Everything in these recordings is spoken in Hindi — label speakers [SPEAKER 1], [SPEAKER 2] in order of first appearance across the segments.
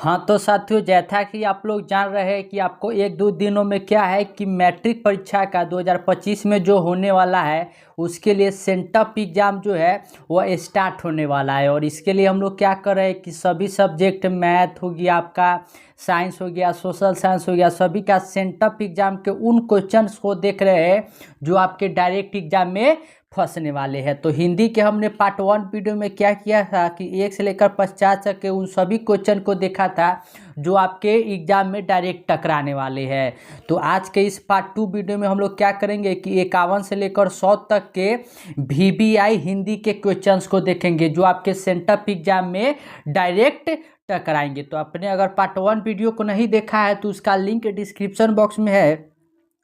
[SPEAKER 1] हाँ तो साथियों, जैसा कि आप लोग जान रहे हैं कि आपको एक दो दिनों में क्या है कि मैट्रिक परीक्षा का 2025 में जो होने वाला है उसके लिए सेंटअप एग्ज़ाम जो है वह स्टार्ट होने वाला है। और इसके लिए हम लोग क्या कर रहे हैं कि सभी सब्जेक्ट, मैथ हो गया आपका, साइंस हो गया, सोशल साइंस हो गया, सभी का सेंटअप एग्ज़ाम के उन क्वेश्चंस को देख रहे हैं जो आपके डायरेक्ट एग्ज़ाम में फंसने वाले हैं। तो हिंदी के हमने पार्ट 1 वीडियो में क्या किया था कि 1 से लेकर 50 तक के उन सभी क्वेश्चन को देखा था जो आपके एग्जाम में डायरेक्ट टकराने वाले हैं। तो आज के इस पार्ट 2 वीडियो में हम लोग क्या करेंगे कि 51 से लेकर 100 तक के VBI हिंदी के क्वेश्चंस को देखेंगे जो आपके सेंटअप एग्जाम में डायरेक्ट टकराएंगे। तो आपने अगर पार्ट 1 वीडियो को नहीं देखा है तो उसका लिंक डिस्क्रिप्शन बॉक्स में है,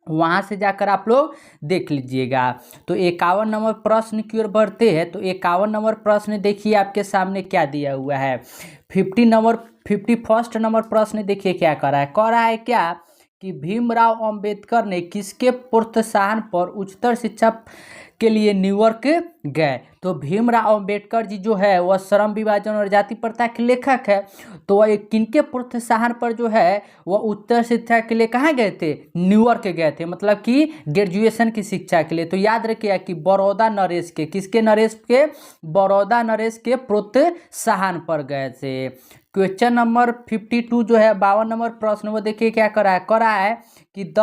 [SPEAKER 1] वहाँ से जाकर आप लोग देख लीजिएगा। तो 51 नंबर प्रश्न की ओर बढ़ते हैं। तो 51 नंबर प्रश्न देखिए आपके सामने क्या दिया हुआ है। 51 नंबर प्रश्न देखिए क्या कह रहा है क्या कि भीमराव अंबेडकर ने किसके प्रोत्साहन पर उच्चतर शिक्षा के लिए न्यूयॉर्क गए। तो भीमराव अंबेडकर जी जो है वह श्रम विभाजन और जाति प्रथा के लेखक है। तो वह किनके प्रोत्साहन पर जो है वह उच्चतर शिक्षा के लिए कहाँ गए थे? न्यूयॉर्क गए थे, मतलब कि ग्रेजुएशन की शिक्षा के लिए। तो याद रखिए कि बड़ौदा नरेश के, किसके नरेश के? बड़ौदा नरेश के प्रोत्साहन पर गए थे। क्वेश्चन नंबर 52 जो है 52 नंबर प्रश्न, वो देखिए क्या करा है कि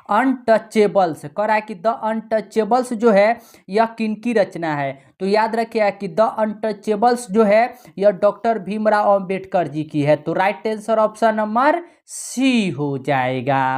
[SPEAKER 1] अनटचेबल्स करा है कि द अनटचेबल्स जो है यह किनकी रचना है। तो याद रखिए कि द अनटचेबल्स जो है यह डॉक्टर भीमराव अंबेडकर जी की है। तो right answer option number C हो जाएगा।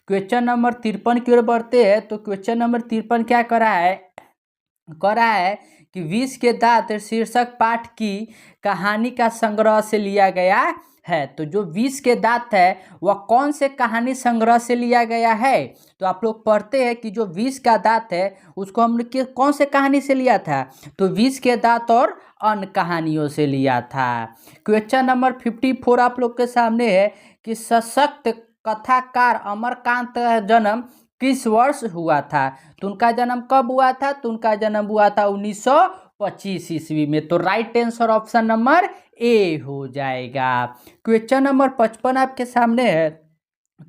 [SPEAKER 1] क्वेश्चन नंबर 53 की ओर बढ़ते हैं। तो क्वेश्चन नंबर 53 क्या करा है कि विष के दांत शीर्षक पाठ की कहानी का संग्रह से लिया गया है। तो जो विष के दांत है वह कौन से कहानी संग्रह से लिया गया है? तो आप लोग पढ़ते हैं कि जो विष का दांत है उसको हम लोग कौन से कहानी से लिया था? तो विष के दांत और अन्य कहानियों से लिया था। क्वेश्चन नंबर 54 आप लोग के सामने है कि सशक्त कथाकार अमरकांत का जन्म किस वर्ष हुआ था? तो उनका जन्म कब हुआ था? तो उनका जन्म हुआ था 1925 ईस्वी में। तो right answer option number A हो जाएगा। क्वेश्चन नंबर 55 आपके सामने है,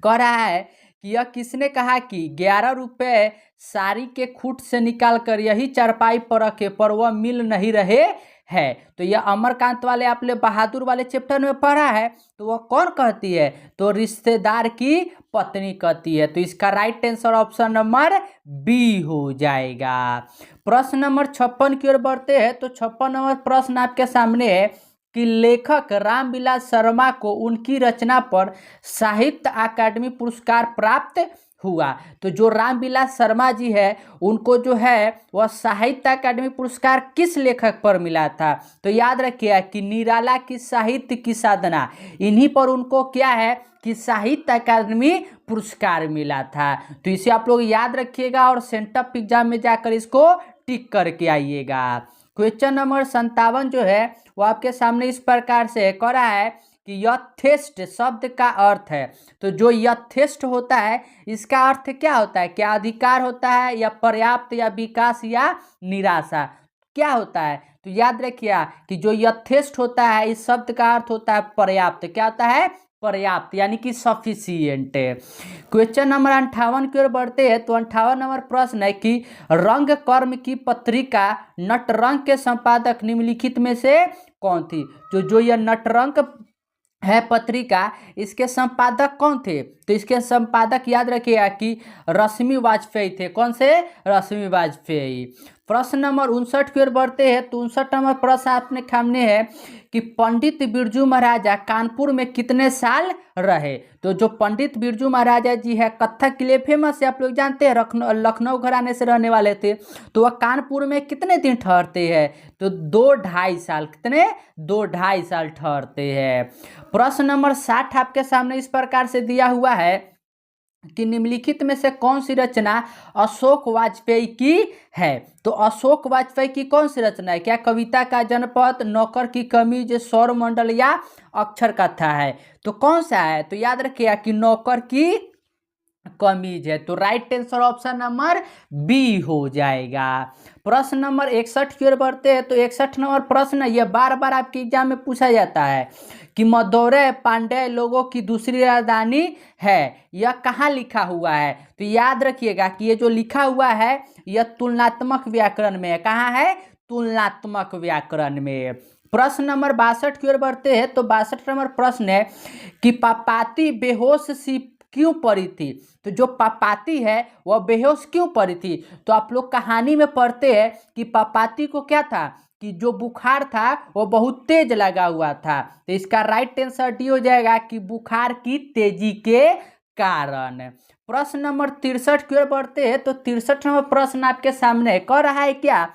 [SPEAKER 1] कह रहा है कि यह किसने कहा कि 11 रुपए साड़ी के खूट से निकाल कर यही चारपाई पर रखे पर वह मिल नहीं रहे है। तो यह अमरकांत वाले आपने बहादुर वाले चैप्टर में पढ़ा है। तो वह कौन कहती है? तो रिश्तेदार की पत्नी कहती है। तो इसका right answer option number B हो जाएगा। प्रश्न नंबर 56 की ओर बढ़ते हैं। तो 56 नंबर प्रश्न आपके सामने है कि लेखक रामविलास शर्मा को उनकी रचना पर साहित्य अकादमी पुरस्कार प्राप्त हुआ। तो जो रामविलास शर्मा जी है उनको जो है वह साहित्य अकादमी पुरस्कार किस लेखक पर मिला था? तो याद रखिए कि निराला की साहित्य की साधना, इन्हीं पर उनको क्या है कि साहित्य अकादमी पुरस्कार मिला था। तो इसे आप लोग याद रखिएगा और सेंटअप एग्जाम में जाकर इसको टिक करके आइएगा। क्वेश्चन नंबर 57 जो है वो आपके सामने इस प्रकार से कह रहा है कि यथेष्ट शब्द का अर्थ है। तो जो यथेष्ट होता है इसका अर्थ क्या होता है? क्या अधिकार होता है, या पर्याप्त, या विकास, या निराशा? क्या होता है? तो याद रखिए कि जो यथेष्ट होता है इस शब्द का अर्थ होता है पर्याप्त। क्या होता है? पर्याप्त, यानी कि सफिशिएंट। क्वेश्चन नंबर 58 की ओर बढ़ते हैं। तो 58 नंबर प्रश्न है कि रंग कर्म की पत्रिका नटरंग के संपादक निम्नलिखित में से कौन थी? जो यह नटरंग है पत्रिका, इसके संपादक कौन थे? तो इसके संपादक याद रखिएगा कि रश्मि वाजपेयी थे। कौन से? रश्मि वाजपेयी। प्रश्न नंबर 59 की ओर बढ़ते हैं। तो 59 नंबर प्रश्न आपने सामने है कि पंडित बिरजू महाराजा कानपुर में कितने साल रहे? तो जो पंडित बिरजू महाराजा जी है कथक के लिए फेमस है, आप लोग जानते हैं, लखनऊ घराने से रहने वाले थे। तो वह कानपुर में कितने दिन ठहरते हैं? तो 2-2.5 साल। कितने? 2-2.5 साल ठहरते हैं। प्रश्न नंबर 60 आपके सामने इस प्रकार से दिया हुआ है कि निम्नलिखित में से कौन सी रचना अशोक वाजपेयी की है? तो अशोक वाजपेयी की कौन सी रचना है? क्या कविता का जनपद, नौकर की कमीज, सौरमंडल, या अक्षर कथा है? तो कौन सा है? तो याद रखिएगा कि नौकर की कमीज है। तो right answer option number B हो जाएगा। प्रश्न नंबर 61 की ओर बढ़ते हैं। तो 61 नंबर प्रश्न, यह बार बार आपके एग्जाम में पूछा जाता है कि मदुरै पांड्य लोगों की दूसरी राजधानी है, यह कहाँ लिखा हुआ है। तो याद रखिएगा कि ये जो लिखा हुआ है यह तुलनात्मक व्याकरण में है। कहाँ है? तुलनात्मक व्याकरण में। प्रश्न नंबर 62 की ओर बढ़ते हैं। तो 62 नंबर प्रश्न है कि पापाती बेहोश सी क्यों पड़ी थी। तो जो पापाती है वह बेहोश क्यों पड़ी थी। तो आप लोग कहानी में पढ़ते हैं कि पापाती को क्या था कि जो बुखार था वो बहुत तेज लगा हुआ था। तो इसका राइट आंसर डी हो जाएगा कि बुखार की तेजी के कारण। प्रश्न नंबर 63 की ओर बढ़ते हैं। तो 63 नंबर प्रश्न आपके सामने कह रहा है क्या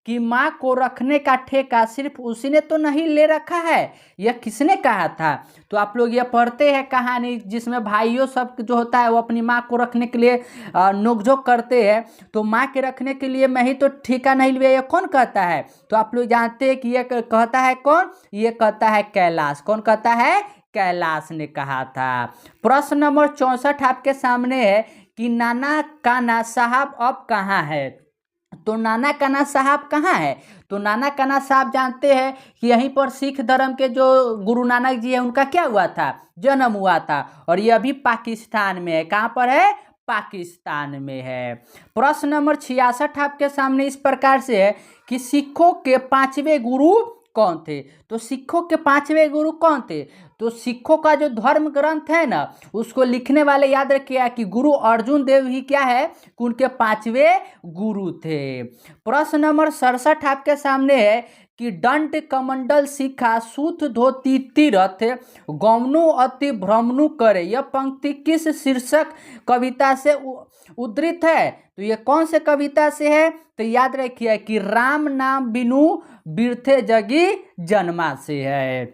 [SPEAKER 1] कि माँ को रखने का ठेका सिर्फ उसी ने तो नहीं ले रखा है, यह किसने कहा था। तो आप लोग ये पढ़ते हैं कहानी जिसमें भाइयों सब जो होता है वो अपनी माँ को रखने के लिए नोकझोंक करते हैं। तो माँ के रखने के लिए मैं ही तो ठेका नहीं लिया, ये कौन कहता है। तो आप लोग जानते हैं कि ये कहता है कौन, ये कहता है कैलाश। कौन कहता है? कैलाश ने कहा था। प्रश्न नंबर 64 आपके सामने है कि नाना काना साहब अब कहाँ है। तो नाना काना साहब कहाँ है। तो नाना काना साहब जानते हैं कि यहीं पर सिख धर्म के जो गुरु नानक जी है उनका क्या हुआ था, जन्म हुआ था। और ये अभी पाकिस्तान में है। कहाँ पर है? पाकिस्तान में है। प्रश्न नंबर 66 आपके सामने इस प्रकार से है कि सिखों के पांचवें गुरु कौन थे। तो सिखों के पांचवें गुरु कौन थे। तो सिखों का जो धर्म ग्रंथ है ना उसको लिखने वाले याद रखिएगा कि गुरु अर्जुन देव ही क्या है कि उनके पांचवें गुरु थे। प्रश्न नंबर 67 आपके सामने है कि दंड कमंडल शिखा सूत धोती तीरथ गौमनु अति भ्रमनु करे, यह पंक्ति किस शीर्षक कविता से उद्धृत है। तो ये कौन से कविता से है। तो याद रखिए कि राम नाम बिनु बिरथे जगी जन्मा से है।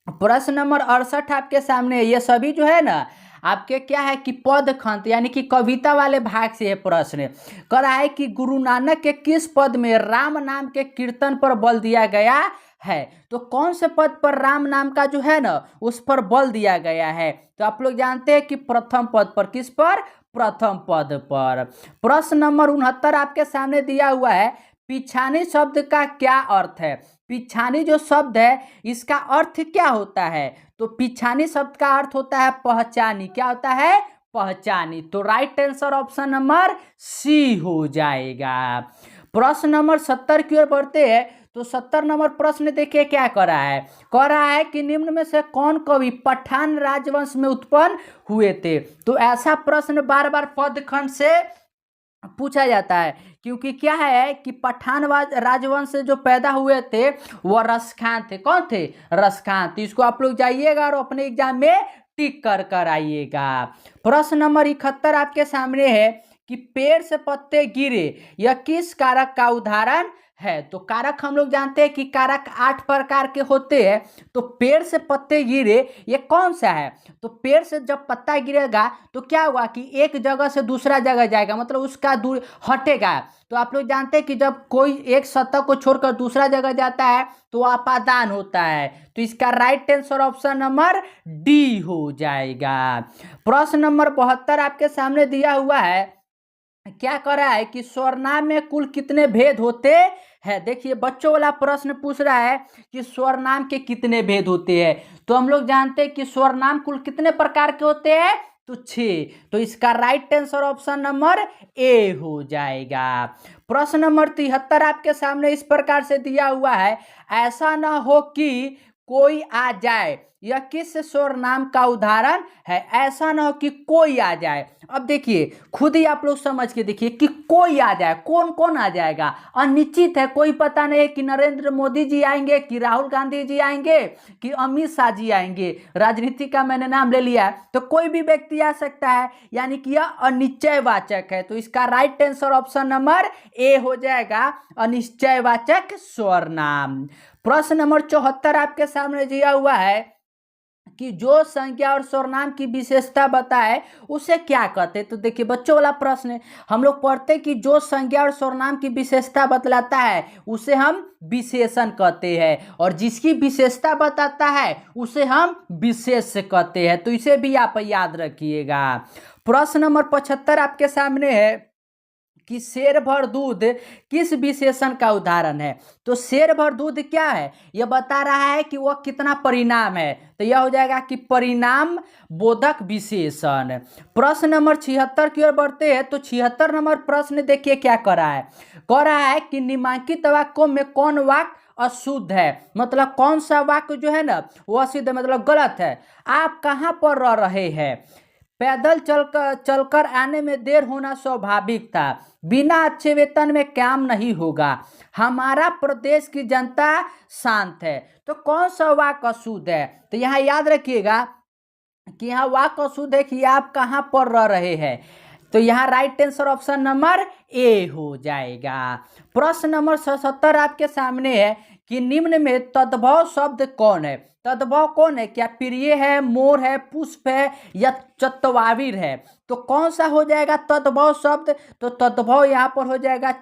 [SPEAKER 1] प्रश्न नंबर 68 आपके सामने है। ये सभी जो है ना आपके क्या है कि पद खंड यानी कि कविता वाले भाग से ये प्रश्न कह रहा है कि गुरु नानक के किस पद में राम नाम के कीर्तन पर बल दिया गया है। तो कौन से पद पर राम नाम का जो है ना उस पर बल दिया गया है। तो आप लोग जानते हैं कि प्रथम पद पर। किस पर? प्रथम पद पर। प्रश्न नंबर 69 आपके सामने दिया हुआ है, पिछानी शब्द का क्या अर्थ है। पिछानी जो शब्द है इसका अर्थ क्या होता है। तो पिछानी शब्द का अर्थ होता है पहचानी। क्या होता है? पहचानी। तो right answer option number C हो जाएगा। प्रश्न नंबर 70 की ओर बढ़ते हैं। तो 70 नंबर प्रश्न देखिए क्या कर रहा है। कह रहा है कि निम्न में से कौन कवि पठान राजवंश में उत्पन्न हुए थे। तो ऐसा प्रश्न बार बार पद खंड से पूछा जाता है क्योंकि क्या है कि पठान राजवंश से जो पैदा हुए थे वह रसखान थे। कौन थे? रसखान। तो इसको आप लोग जाइएगा और अपने एग्जाम में टिक कर कर आइएगा। प्रश्न नंबर 71 आपके सामने है कि पेड़ से पत्ते गिरे यह किस कारक का उदाहरण है। तो कारक हम लोग जानते हैं कि कारक 8 प्रकार के होते हैं। तो पेड़ से पत्ते गिरे ये कौन सा है। तो पेड़ से जब पत्ता गिरेगा तो क्या हुआ कि एक जगह से दूसरा जगह जाएगा, मतलब उसका दूर हटेगा। तो आप लोग जानते हैं कि जब कोई एक सतह को छोड़कर दूसरा जगह जाता है तो अपादान होता है। तो इसका right answer option number D हो जाएगा। प्रश्न नंबर 72 आपके सामने दिया हुआ है, क्या कर रहा है कि स्वरनाम में कुल कितने भेद होते हैं। देखिए बच्चों वाला प्रश्न पूछ रहा है कि स्वरनाम के कितने भेद होते हैं। तो हम लोग जानते हैं कि स्वरनाम कुल कितने प्रकार के होते हैं। तो 6। तो इसका right answer option number A हो जाएगा। प्रश्न नंबर 73 आपके सामने इस प्रकार से दिया हुआ है, ऐसा ना हो कि कोई आ जाए, यह किस स्वर नाम का उदाहरण है। ऐसा ना हो कि कोई आ जाए। अब देखिए खुद ही आप लोग समझ के देखिए कि कोई आ जाए, कौन कौन आ जाएगा। अनिश्चित है, कोई पता नहीं है कि नरेंद्र मोदी जी आएंगे कि राहुल गांधी जी आएंगे कि अमित शाह जी आएंगे। राजनीति का मैंने नाम ले लिया है तो कोई भी व्यक्ति आ सकता है, यानी कि यह अनिश्चयवाचक है। तो इसका right answer option number A हो जाएगा, अनिश्चयवाचक स्वर नाम। प्रश्न नंबर 74 आपके सामने दिया हुआ है कि जो संज्ञा और सर्वनाम की विशेषता बताए उसे क्या कहते हैं। तो देखिए बच्चों वाला प्रश्न है, हम लोग पढ़ते कि जो संज्ञा और सर्वनाम की विशेषता बतलाता है उसे हम विशेषण कहते हैं, और जिसकी विशेषता बताता है उसे हम विशेष्य कहते हैं। तो इसे भी आप याद रखिएगा। प्रश्न नंबर 75 आपके सामने है कि शेर भर दूध किस विशेषण का उदाहरण है। तो शेर भर दूध क्या है, यह बता रहा है कि वह कितना परिणाम है, तो यह हो जाएगा कि परिणाम बोधक विशेषण। प्रश्न नंबर 76 की ओर बढ़ते हैं। तो 76 नंबर प्रश्न देखिए क्या कर रहा है, कह रहा है कि निम्नलिखित वाक्यों में कौन वाक्य अशुद्ध है, मतलब कौन सा वाक्य जो है ना वो अशुद्ध है, मतलब गलत है। आप कहाँ पर रह रहे हैं, पैदल चलकर आने में देर होना स्वाभाविक था, बिना अच्छे वेतन में काम नहीं होगा, हमारा प्रदेश की जनता शांत है। तो कौन सा वाक्य अशुद्ध है, तो यहाँ याद रखिएगा कि यहाँ वाक्य अशुद्ध है कि आप कहाँ पर रह रहे हैं। तो यहाँ right answer option number A हो जाएगा। प्रश्न नंबर 77 आपके सामने है कि निम्न में तद्भव शब्द कौन है। तद्भव कौन है, क्या प्रिय है, मोर है, पुष्प है या चतवावीर है। तो कौन सा हो जाएगा तद्भव शब्द, तो तद्भव यहाँ पर हो जाएगा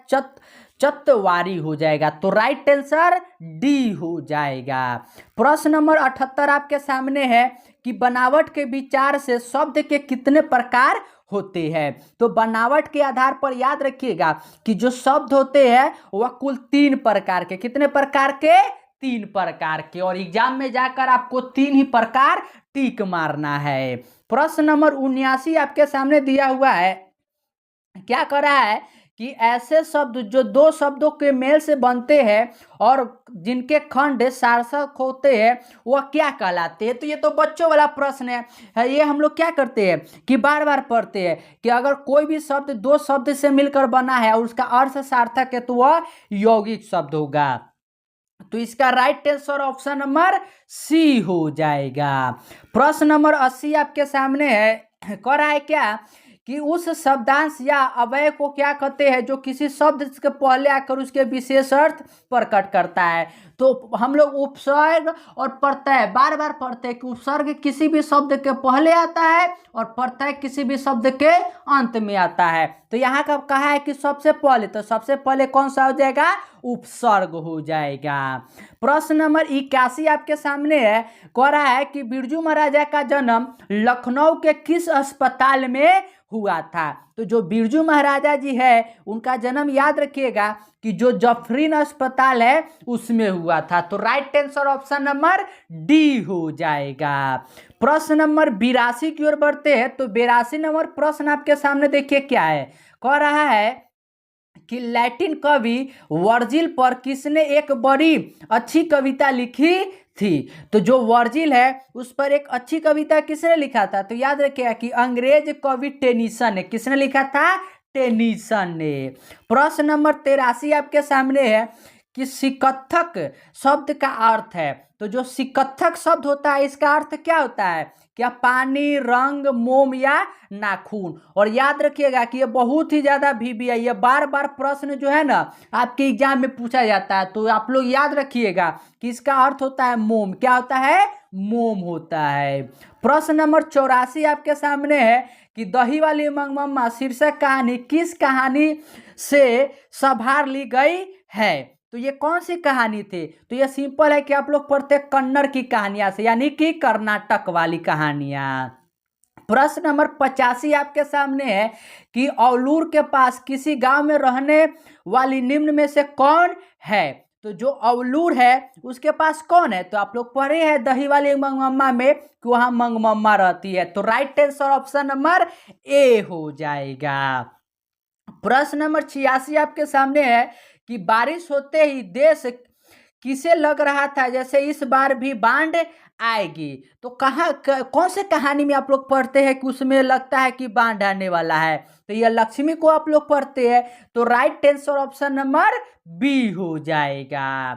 [SPEAKER 1] चतवारी हो जाएगा। तो राइट आंसर डी हो जाएगा। प्रश्न नंबर 78 आपके सामने है कि बनावट के विचार से शब्द के कितने प्रकार होते हैं। तो बनावट के आधार पर याद रखिएगा कि जो शब्द होते हैं वह कुल 3 प्रकार के, कितने प्रकार के, 3 प्रकार के, और एग्जाम में जाकर आपको 3 ही प्रकार टिक मारना है। प्रश्न नंबर 79 आपके सामने दिया हुआ है, क्या कर रहा है कि ऐसे शब्द जो 2 शब्दों के मेल से बनते हैं और जिनके खंड सार्थक होते हैं वह क्या कहलाते हैं। तो ये तो बच्चों वाला प्रश्न है, ये हम लोग क्या करते हैं कि बार बार पढ़ते हैं कि अगर कोई भी शब्द 2 शब्द से मिलकर बना है और उसका अर्थ सार्थक है तो वह यौगिक शब्द होगा। तो इसका right answer option number C हो जाएगा। प्रश्न नंबर 80 आपके सामने है, कह रहा है क्या कि उस शब्दांश या अवयव को क्या कहते हैं जो किसी शब्द के पहले आकर उसके विशेष अर्थ प्रकट करता है। तो हम लोग उपसर्ग और प्रत्यय बार बार पढ़ते हैं कि उपसर्ग किसी भी शब्द के पहले आता है और प्रत्यय किसी भी शब्द के अंत में आता है। तो यहाँ का कहा है कि सबसे पहले, तो सबसे पहले कौन सा हो जाएगा, उपसर्ग हो जाएगा। प्रश्न नंबर 81 आपके सामने है, कह रहा है कि बिरजू महाराजा का जन्म लखनऊ के किस अस्पताल में हुआ था। तो जो बिरजू महाराजा जी है उनका जन्म याद रखिएगा कि जो जफरीन अस्पताल है उसमें हुआ था। तो right answer option number D हो जाएगा। प्रश्न नंबर 82 की ओर बढ़ते हैं। तो 82 नंबर प्रश्न आपके सामने देखिए क्या है, कह रहा है कि लैटिन कवि वर्जिल पर किसने एक बड़ी अच्छी कविता लिखी थी। तो जो वर्जिल है उस पर एक अच्छी कविता किसने लिखा था, तो याद रखिएगा कि अंग्रेज कवि टेनिसन ने, किसने लिखा था, टेनिसन ने। प्रश्न नंबर 83 आपके सामने है कि सिकत्थक शब्द का अर्थ है। तो जो सिकत्थक शब्द होता है इसका अर्थ क्या होता है, क्या पानी, रंग, मोम या नाखून। और याद रखिएगा कि ये बहुत ही ज्यादा VBI, ये बार बार प्रश्न जो है ना आपके एग्जाम में पूछा जाता है। तो आप लोग याद रखिएगा कि इसका अर्थ होता है मोम। क्या होता है, मोम होता है। प्रश्न नंबर 84 आपके सामने है कि दही वाली मंगमम्मा शीर्षक कहानी किस कहानी से संभार ली गई है। तो ये कौन सी कहानी थी, तो ये सिंपल है कि आप लोग पढ़ते कन्नड़ की कहानियां से, यानी कि कर्नाटक वाली कहानियां। प्रश्न नंबर 85 आपके सामने है कि औलूर के पास किसी गांव में रहने वाली निम्न में से कौन है। तो जो औलूर है उसके पास कौन है, तो आप लोग पढ़े हैं दही वाली मंगमम्मा में कि वहां मंगमम्मा रहती है। तो right answer option number A हो जाएगा। प्रश्न नंबर 86 आपके सामने है कि बारिश होते ही देश किसे लग रहा था जैसे इस बार भी बाढ़ आएगी। तो कौन से कहानी में आप लोग पढ़ते हैं कि उसमें लगता है कि बाढ़ आने वाला है, तो यह लक्ष्मी को आप लोग पढ़ते हैं। तो right answer option number B हो जाएगा।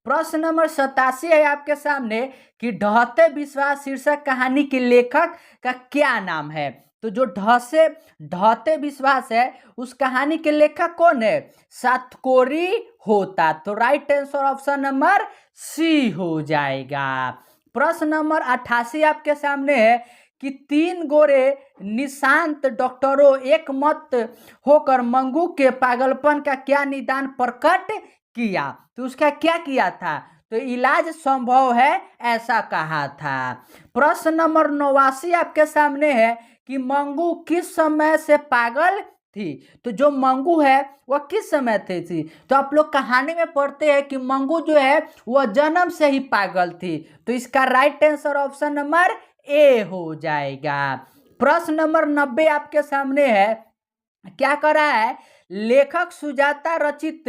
[SPEAKER 1] प्रश्न नंबर 87 है आपके सामने कि ढहते विश्वास शीर्षक कहानी के लेखक का क्या नाम है। तो जो ढहते विश्वास है उस कहानी के लेखक कौन है, सातकोरी होता। तो right answer option number C हो जाएगा। प्रश्न नंबर 88 आपके सामने है कि 3 गोरे निशांत डॉक्टरों एक मत होकर मंगू के पागलपन का क्या निदान प्रकट किया। तो उसका क्या किया था, तो इलाज संभव है ऐसा कहा था। प्रश्न नंबर 89 आपके सामने है कि मंगू किस समय से पागल थी। तो जो मंगू है वह किस समय थी, तो आप लोग कहानी में पढ़ते हैं कि मंगू जो है वह जन्म से ही पागल थी। तो इसका right answer option number A हो जाएगा। प्रश्न नंबर 90 आपके सामने है, क्या कर रहा है, लेखक सुजाता रचित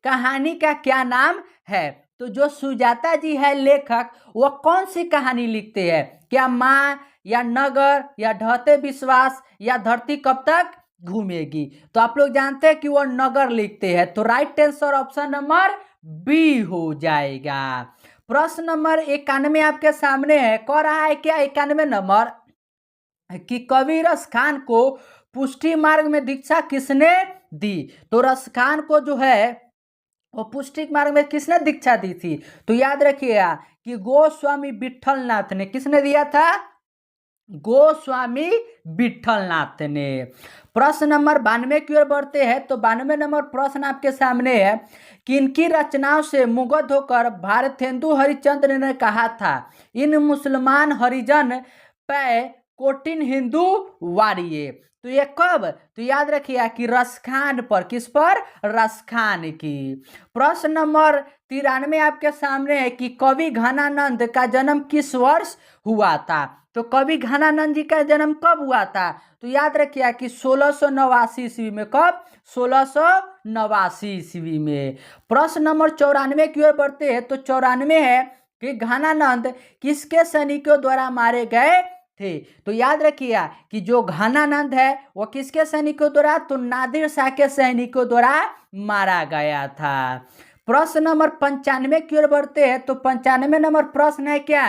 [SPEAKER 1] कहानी का क्या नाम है। तो जो सुजाता जी है लेखक, वह कौन सी कहानी लिखते हैं, क्या माँ या नगर या ढहते विश्वास या धरती कब तक घूमेगी। तो आप लोग जानते हैं कि वह नगर लिखते हैं। तो right answer option number B हो जाएगा। प्रश्न नंबर 91 आपके सामने है, कह रहा है क्या 91 नंबर कि कवि रस खान को पुष्टि मार्ग में दीक्षा किसने दी। तो रस खान को जो है वो पुष्टि मार्ग में किसने दीक्षा दी थी, तो याद रखिएगा कि गोस्वामी विठलनाथ ने। किसने दिया था, गोस्वामी विठलनाथ ने। प्रश्न नंबर 92 की ओर बढ़ते हैं। तो 92 नंबर प्रश्न आपके सामने है कि इनकी रचनाओं से मुग्ध होकर भारतेंदु हरिश्चंद्र ने कहा था, इन मुसलमान हरिजन पे कोटिन हिंदू वारिये। तो ये कब, तो याद रखिए कि रसखान पर, किस पर, रसखान की। प्रश्न नंबर 93 आपके सामने है कि कवि घनानंद का जन्म किस वर्ष हुआ था। तो कवि घनानंद जी का जन्म कब हुआ था, तो याद रखिए कि 1689 ईस्वी में। कब, 1689 ईस्वी में। प्रश्न नंबर 94 की ओर बढ़ते हैं। तो 94 है कि घनानंद किसके सैनिकों द्वारा मारे गए थे। तो याद रखिए कि जो घनानंद है वह किसके सैनिकों द्वारा, तो नादिर शाह के सैनिकों द्वारा मारा गया था। प्रश्न नंबर 95 की ओर बढ़ते हैं। तो 95 नंबर प्रश्न है क्या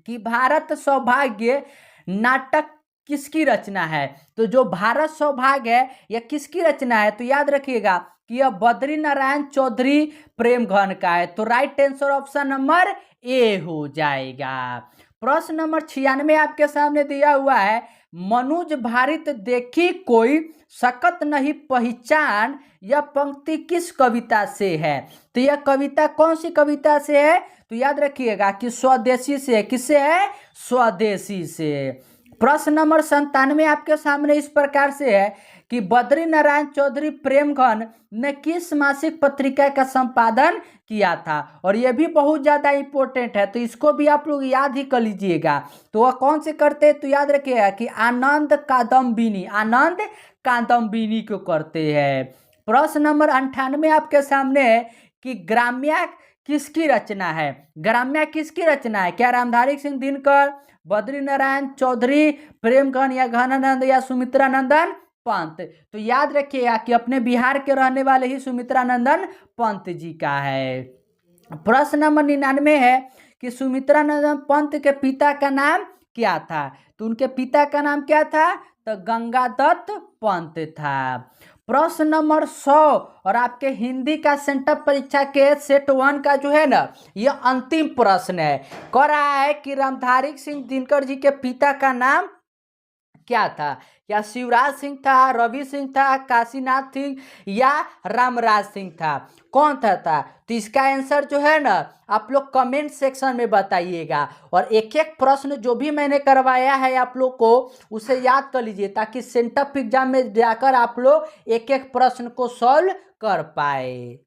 [SPEAKER 1] कि भारत सौभाग्य नाटक किसकी रचना है। तो जो भारत सौभाग्य है यह किसकी रचना है, तो याद रखिएगा कि यह बद्री नारायण चौधरी प्रेमघन का है। तो right answer option number A हो जाएगा। प्रश्न नंबर 96 आपके सामने दिया हुआ है, मनुज भारित देखी कोई सकत नहीं पहचान, यह पंक्ति किस कविता से है। तो यह कविता कौन सी कविता से है, तो याद रखिएगा कि स्वदेशी से। किससे है, स्वदेशी से। प्रश्न नंबर 97 आपके सामने इस प्रकार से है कि बद्री नारायण चौधरी प्रेमघन ने किस मासिक पत्रिका का संपादन किया था। और यह भी बहुत ज़्यादा इंपॉर्टेंट है, तो इसको भी आप लोग याद ही कर लीजिएगा। तो वह कौन से करते हैं, तो याद रखिएगा कि आनंद कादम्बिनी, आनंद कादम्बिनी को करते हैं। प्रश्न नंबर 98 आपके सामने है कि ग्राम्या किसकी रचना है। ग्राम्या किसकी रचना है, क्या रामधारी सिंह दिनकर, बद्री नारायण चौधरी प्रेमघन या घनानंद या सुमित्रा नंदन पंत। तो याद रखिएगा कि अपने बिहार के रहने वाले ही सुमित्रा नंदन पंत जी का है। प्रश्न नंबर 99 है कि सुमित्रा नंदन पंत के पिता का नाम क्या था। तो उनके पिता का नाम क्या था, तो गंगादत्त पंत था। प्रश्न नंबर 100 और आपके हिंदी का सेंटर परीक्षा के सेट 1 का जो है ना, यह अंतिम प्रश्न है। कह रहा है कि रामधारी सिंह दिनकर जी के पिता का नाम क्या था, या शिवराज सिंह था, रवि सिंह था, काशीनाथ सिंह या रामराज सिंह था, कौन था। तो इसका आंसर जो है ना आप लोग कमेंट सेक्शन में बताइएगा। और एक एक प्रश्न जो भी मैंने करवाया है आप लोग को उसे याद कर लीजिए, ताकि सेंटअप एग्जाम में जाकर आप लोग एक एक प्रश्न को सॉल्व कर पाए।